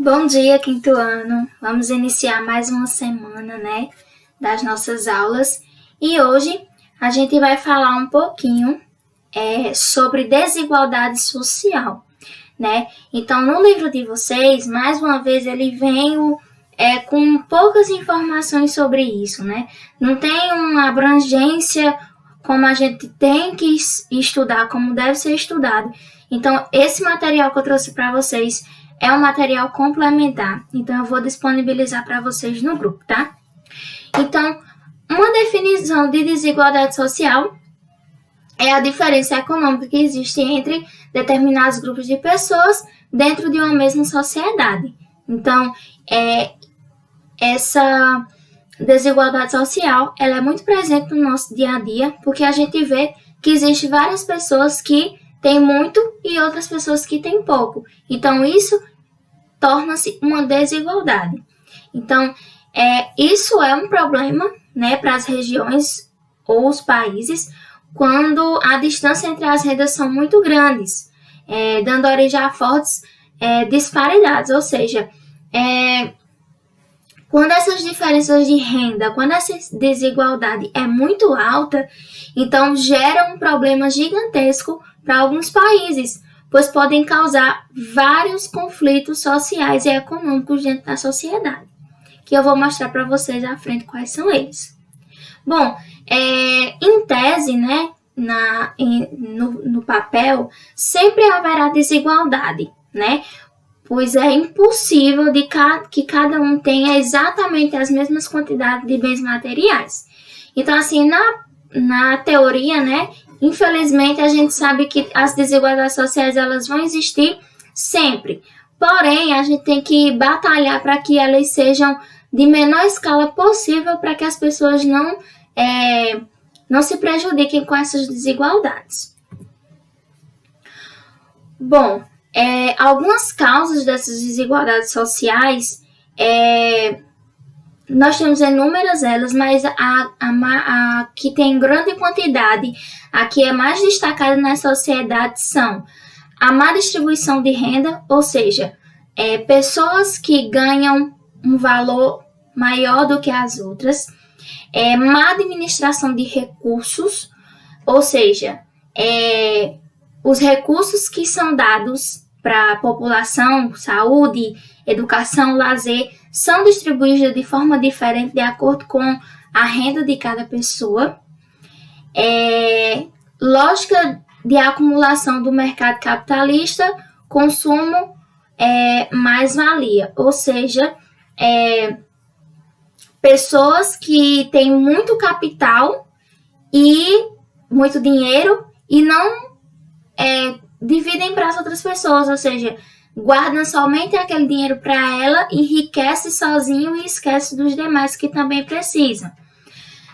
Bom dia, quinto ano. Vamos iniciar mais uma semana, né, das nossas aulas. E hoje a gente vai falar um pouquinho sobre desigualdade social, né? Então, no livro de vocês, mais uma vez, ele vem com poucas informações sobre isso, né? Não tem uma abrangência como a gente tem que estudar, como deve ser estudado. Então, esse material que eu trouxe para vocês é um material complementar, então eu vou disponibilizar para vocês no grupo, tá? Então, uma definição de desigualdade social é a diferença econômica que existe entre determinados grupos de pessoas dentro de uma mesma sociedade. Então, essa desigualdade social, ela é muito presente no nosso dia a dia, porque a gente vê que existem várias pessoas que têm muito e outras pessoas que têm pouco. Então, isso torna-se uma desigualdade. Então, isso é um problema, né, para as regiões ou os países, quando a distância entre as rendas são muito grandes, dando origem a fortes disparidades, ou seja, quando essas diferenças de renda, quando essa desigualdade é muito alta, então gera um problema gigantesco para alguns países, pois podem causar vários conflitos sociais e econômicos dentro da sociedade, que eu vou mostrar para vocês à frente quais são eles. Bom, em tese, né, no papel, sempre haverá desigualdade, né? Pois é impossível que cada um tenha exatamente as mesmas quantidades de bens materiais. Então, assim, na teoria, né, infelizmente a gente sabe que as desigualdades sociais elas vão existir sempre. Porém, a gente tem que batalhar para que elas sejam de menor escala possível para que as pessoas não se prejudiquem com essas desigualdades. Bom, algumas causas dessas desigualdades sociais, nós temos inúmeras elas, mas a que tem grande quantidade, a que é mais destacada nas sociedades são a má distribuição de renda, ou seja, pessoas que ganham um valor maior do que as outras, má administração de recursos, ou seja, os recursos que são dados para a população, saúde, educação, lazer, são distribuídos de forma diferente de acordo com a renda de cada pessoa. Lógica de acumulação do mercado capitalista, consumo, mais-valia, ou seja, pessoas que têm muito capital e muito dinheiro e não dividem para as outras pessoas, ou seja, guardam somente aquele dinheiro para ela, enriquece sozinho e esquece dos demais que também precisam.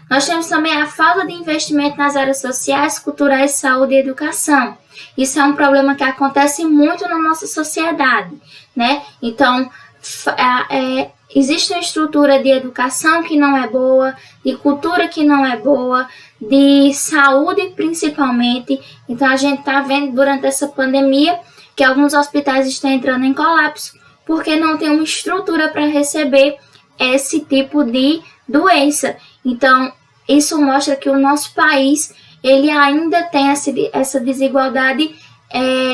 Nós temos também a falta de investimento nas áreas sociais, culturais, saúde e educação. Isso é um problema que acontece muito na nossa sociedade, né? Então, existe uma estrutura de educação que não é boa, de cultura que não é boa, de saúde principalmente. Então, a gente está vendo durante essa pandemia que alguns hospitais estão entrando em colapso porque não tem uma estrutura para receber esse tipo de doença. Então, isso mostra que o nosso país ele ainda tem essa desigualdade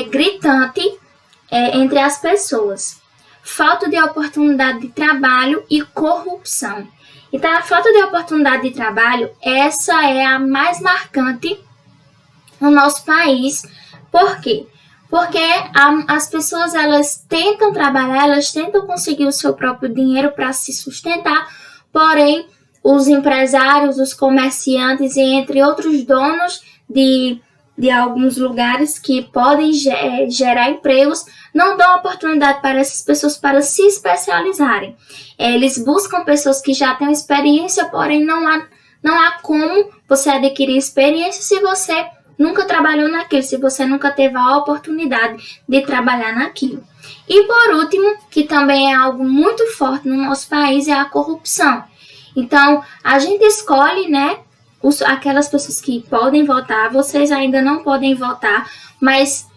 gritante entre as pessoas. Falta de oportunidade de trabalho e corrupção. Então, a falta de oportunidade de trabalho, essa é a mais marcante no nosso país. Por quê? Porque as pessoas, elas tentam trabalhar, elas tentam conseguir o seu próprio dinheiro para se sustentar, porém, os empresários, os comerciantes e entre outros donos de alguns lugares que podem gerar empregos, não dão oportunidade para essas pessoas para se especializarem. Eles buscam pessoas que já têm experiência, porém não há como você adquirir experiência se você nunca trabalhou naquilo, se você nunca teve a oportunidade de trabalhar naquilo. E por último, que também é algo muito forte no nosso país, é a corrupção. Então, a gente escolhe, né, aquelas pessoas que podem votar, vocês ainda não podem votar, mas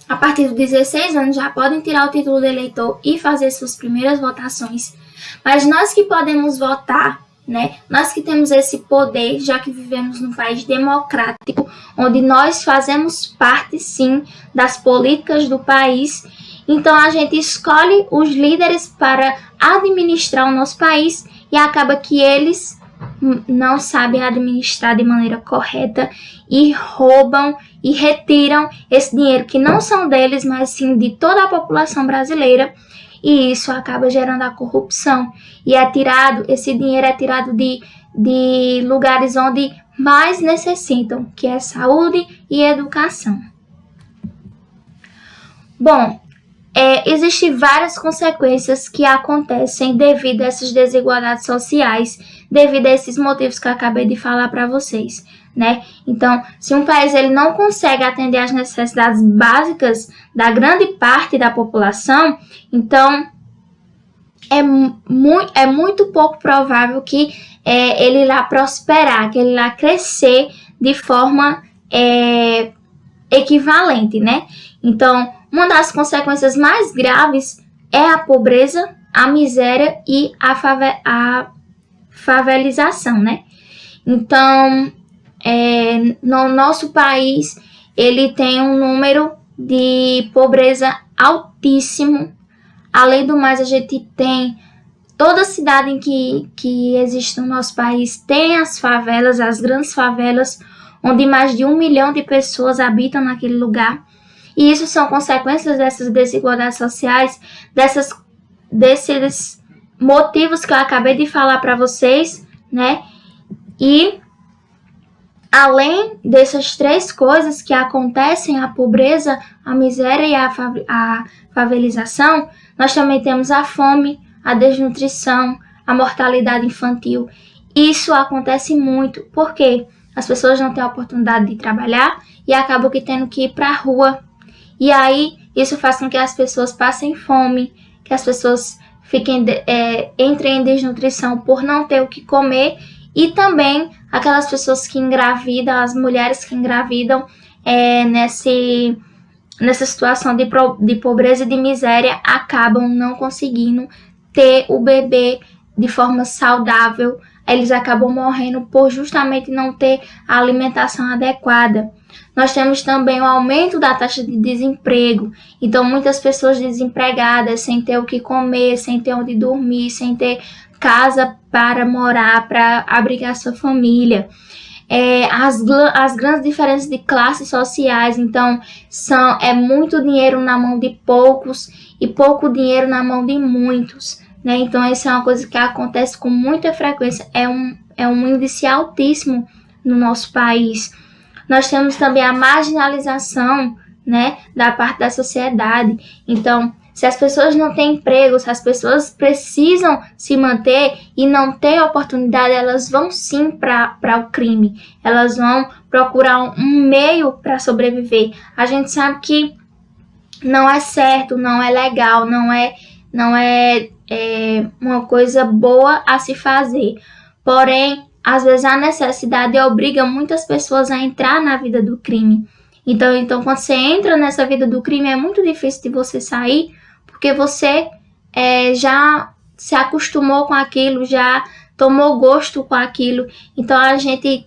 a partir dos 16 anos já podem tirar o título de eleitor e fazer suas primeiras votações. Mas nós que podemos votar, né? Nós que temos esse poder, já que vivemos num país democrático, onde nós fazemos parte, sim, das políticas do país. Então, a gente escolhe os líderes para administrar o nosso país e acaba que eles não sabem administrar de maneira correta e roubam e retiram esse dinheiro que não são deles, mas sim de toda a população brasileira. E isso acaba gerando a corrupção. E esse dinheiro é tirado de lugares onde mais necessitam, que é saúde e educação. Bom, existem várias consequências que acontecem devido a essas desigualdades sociais, devido a esses motivos que eu acabei de falar para vocês, né? Então, se um país ele não consegue atender às necessidades básicas da grande parte da população, então é muito pouco provável que ele irá prosperar, que ele irá crescer de forma equivalente, né? Então, uma das consequências mais graves é a pobreza, a miséria e a favelização, né? Então, no nosso país, ele tem um número de pobreza altíssimo. Além do mais, a gente tem toda cidade em que existe no nosso país tem as favelas, as grandes favelas, onde mais de 1 milhão de pessoas habitam naquele lugar. E isso são consequências dessas desigualdades sociais, desses motivos que eu acabei de falar para vocês, né? E além dessas 3 coisas que acontecem, a pobreza, a miséria e a favelização, nós também temos a fome, a desnutrição, a mortalidade infantil. Isso acontece muito porque as pessoas não têm a oportunidade de trabalhar e acabam tendo que ir para a rua. E aí, isso faz com que as pessoas passem fome, que as pessoas entrem em desnutrição por não ter o que comer. E também aquelas pessoas que engravidam, as mulheres que engravidam nessa situação de pobreza e de miséria, acabam não conseguindo ter o bebê de forma saudável. Eles acabam morrendo por justamente não ter a alimentação adequada. Nós temos também o aumento da taxa de desemprego. Então, muitas pessoas desempregadas, sem ter o que comer, sem ter onde dormir, sem ter casa para morar, para abrigar sua família. As grandes diferenças de classes sociais, então, é muito dinheiro na mão de poucos e pouco dinheiro na mão de muitos, né? Então, essa é uma coisa que acontece com muita frequência, é um índice altíssimo no nosso país. Nós temos também a marginalização, né, da parte da sociedade. Então, se as pessoas não têm emprego, se as pessoas precisam se manter e não têm oportunidade, elas vão sim para o crime. Elas vão procurar um meio para sobreviver. A gente sabe que não é certo, não é legal, não é uma coisa boa a se fazer. Porém, às vezes a necessidade obriga muitas pessoas a entrar na vida do crime. Então quando você entra nessa vida do crime, é muito difícil de você sair, porque você já se acostumou com aquilo, já tomou gosto com aquilo. Então a gente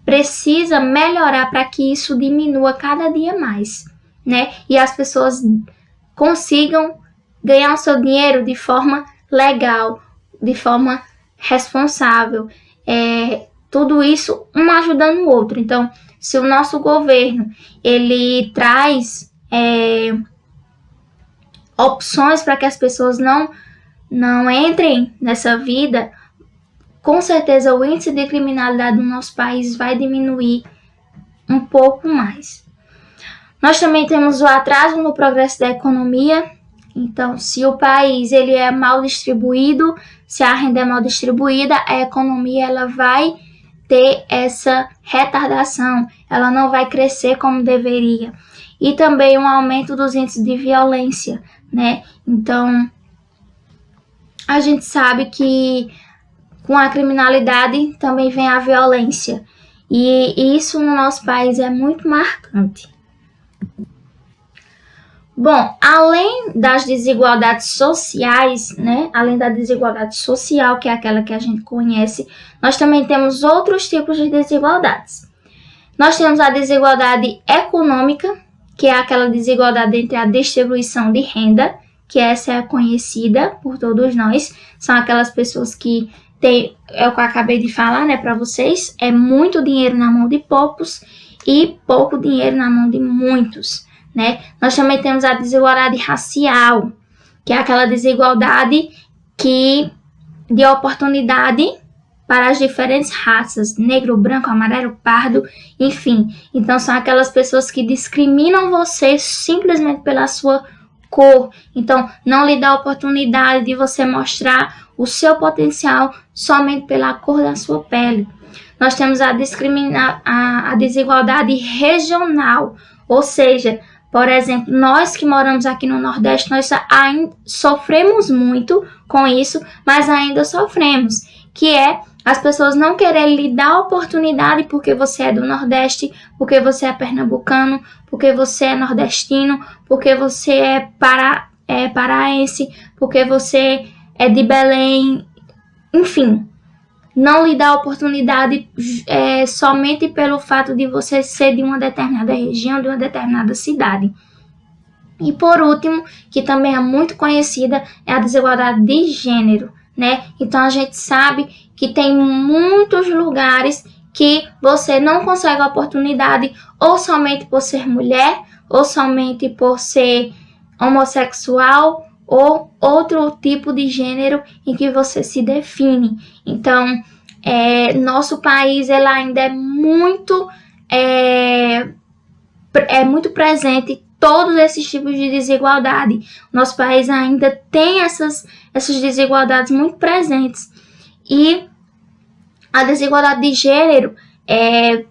precisa melhorar para que isso diminua cada dia mais, né? E as pessoas consigam ganhar o seu dinheiro de forma legal, de forma responsável, tudo isso um ajudando o outro. Então, se o nosso governo ele traz opções para que as pessoas não entrem nessa vida, com certeza o índice de criminalidade do nosso país vai diminuir um pouco mais. Nós também temos o atraso no progresso da economia. Então, se o país ele é mal distribuído, se a renda é mal distribuída, a economia ela vai ter essa retardação, ela não vai crescer como deveria. E também um aumento dos índices de violência, né? Então, a gente sabe que com a criminalidade também vem a violência. E isso no nosso país é muito marcante. Bom, além das desigualdades sociais, né? Além da desigualdade social, que é aquela que a gente conhece, nós também temos outros tipos de desigualdades. Nós temos a desigualdade econômica, que é aquela desigualdade entre a distribuição de renda, que essa é conhecida por todos nós. São aquelas pessoas que têm, é o que eu acabei de falar, né, para vocês, é muito dinheiro na mão de poucos e pouco dinheiro na mão de muitos, né? Nós também temos a desigualdade racial, que é aquela desigualdade de oportunidade para as diferentes raças, negro, branco, amarelo, pardo, enfim. Então, são aquelas pessoas que discriminam você simplesmente pela sua cor. Então, não lhe dá a oportunidade de você mostrar o seu potencial somente pela cor da sua pele. Nós temos a desigualdade regional, ou seja, por exemplo, nós que moramos aqui no Nordeste, nós ainda sofremos muito com isso, mas ainda sofremos, que é as pessoas não quererem lhe dar oportunidade porque você é do Nordeste, porque você é pernambucano, porque você é nordestino, porque você é paraense, porque você é de Belém, enfim. Não lhe dá oportunidade somente pelo fato de você ser de uma determinada região, de uma determinada cidade. E por último, que também é muito conhecida, é a desigualdade de gênero, né? Então a gente sabe que tem muitos lugares que você não consegue a oportunidade ou somente por ser mulher, ou somente por ser homossexual, ou outro tipo de gênero em que você se define. Então, nosso país ele ainda é muito presente todos esses tipos de desigualdade. Nosso país ainda tem essas desigualdades muito presentes. E a desigualdade de gênero é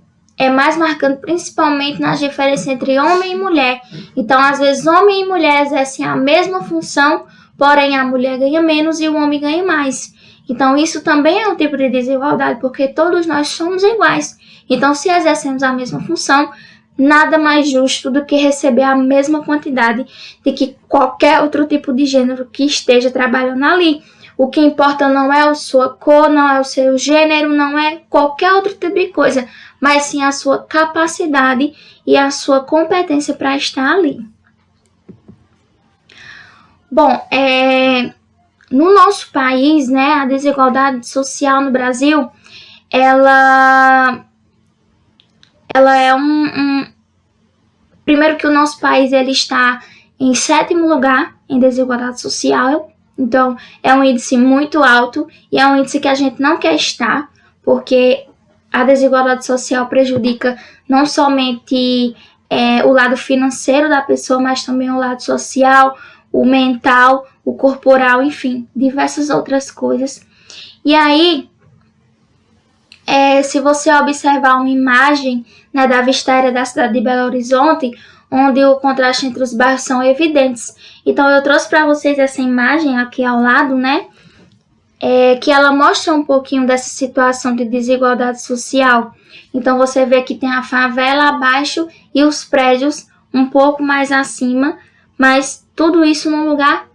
mais marcante principalmente nas diferenças entre homem e mulher. Então, às vezes, homem e mulher exercem a mesma função, porém a mulher ganha menos e o homem ganha mais. Então, isso também é um tipo de desigualdade, porque todos nós somos iguais. Então, se exercemos a mesma função, nada mais justo do que receber a mesma quantidade de que qualquer outro tipo de gênero que esteja trabalhando ali. O que importa não é a sua cor, não é o seu gênero, não é qualquer outro tipo de coisa, mas sim a sua capacidade e a sua competência para estar ali. Bom, no nosso país, né, a desigualdade social no Brasil, ela é primeiro que o nosso país ele está em 7º lugar em desigualdade social. Então, é um índice muito alto e é um índice que a gente não quer estar, porque a desigualdade social prejudica não somente o lado financeiro da pessoa, mas também o lado social, o mental, o corporal, enfim, diversas outras coisas. E aí, se você observar uma imagem, né, da vista aérea da cidade de Belo Horizonte, onde o contraste entre os bairros são evidentes. Então, eu trouxe para vocês essa imagem aqui ao lado, né? Que ela mostra um pouquinho dessa situação de desigualdade social. Então, você vê que tem a favela abaixo e os prédios um pouco mais acima, mas tudo isso num lugar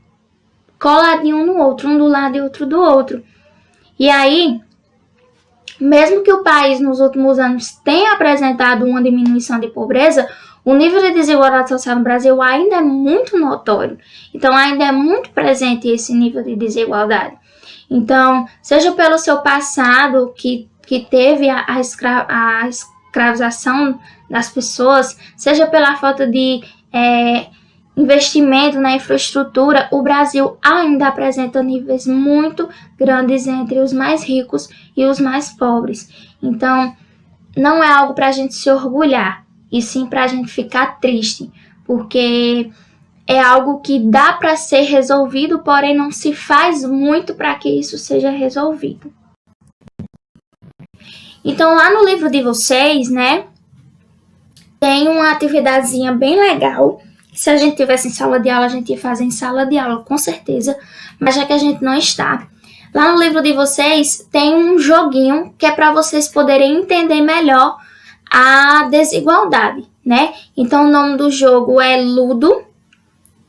coladinho um no outro, um do lado e outro do outro. E aí, mesmo que o país nos últimos anos tenha apresentado uma diminuição de pobreza, o nível de desigualdade social no Brasil ainda é muito notório. Então, ainda é muito presente esse nível de desigualdade. Então, seja pelo seu passado, que teve a escravização das pessoas, seja pela falta de investimento na infraestrutura, o Brasil ainda apresenta níveis muito grandes entre os mais ricos e os mais pobres. Então, não é algo para a gente se orgulhar, e sim para a gente ficar triste, porque é algo que dá para ser resolvido, porém não se faz muito para que isso seja resolvido. Então, lá no livro de vocês, né, tem uma atividadezinha bem legal. Se a gente tivesse em sala de aula, a gente ia fazer em sala de aula, com certeza, mas já que a gente não está. Lá no livro de vocês tem um joguinho que é para vocês poderem entender melhor a desigualdade, né? Então, o nome do jogo é Ludo.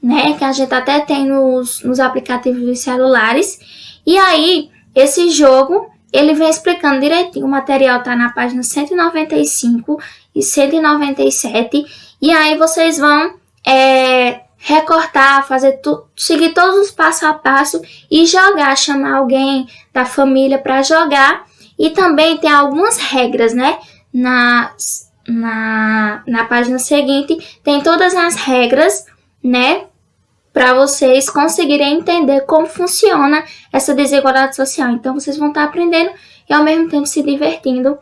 né? Que a gente até tem nos aplicativos dos celulares. E aí, esse jogo, ele vem explicando direitinho. O material tá na página 195 e 197. E aí, vocês vão recortar, seguir todos os passo a passo e jogar, chamar alguém da família para jogar. E também tem algumas regras, né? Na página seguinte, tem todas as regras, né? Para vocês conseguirem entender como funciona essa desigualdade social. Então, vocês vão estar aprendendo e, ao mesmo tempo, se divertindo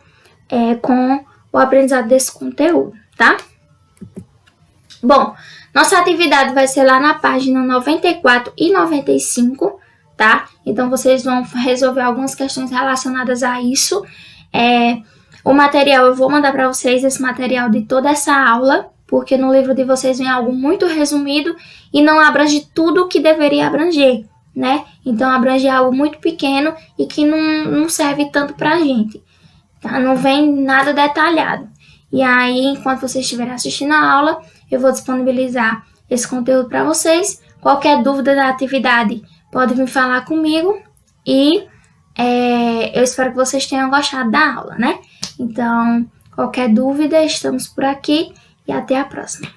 com o aprendizado desse conteúdo, tá? Bom, nossa atividade vai ser lá na página 94 e 95, tá? Então, vocês vão resolver algumas questões relacionadas a isso. O material, eu vou mandar para vocês esse material de toda essa aula, porque no livro de vocês vem algo muito resumido e não abrange tudo o que deveria abranger, né? Então, abrange algo muito pequeno e que não serve tanto pra gente, tá? Não vem nada detalhado. E aí, enquanto vocês estiverem assistindo a aula, eu vou disponibilizar esse conteúdo para vocês. Qualquer dúvida da atividade, pode me falar comigo e eu espero que vocês tenham gostado da aula, né? Então, qualquer dúvida, estamos por aqui e até a próxima.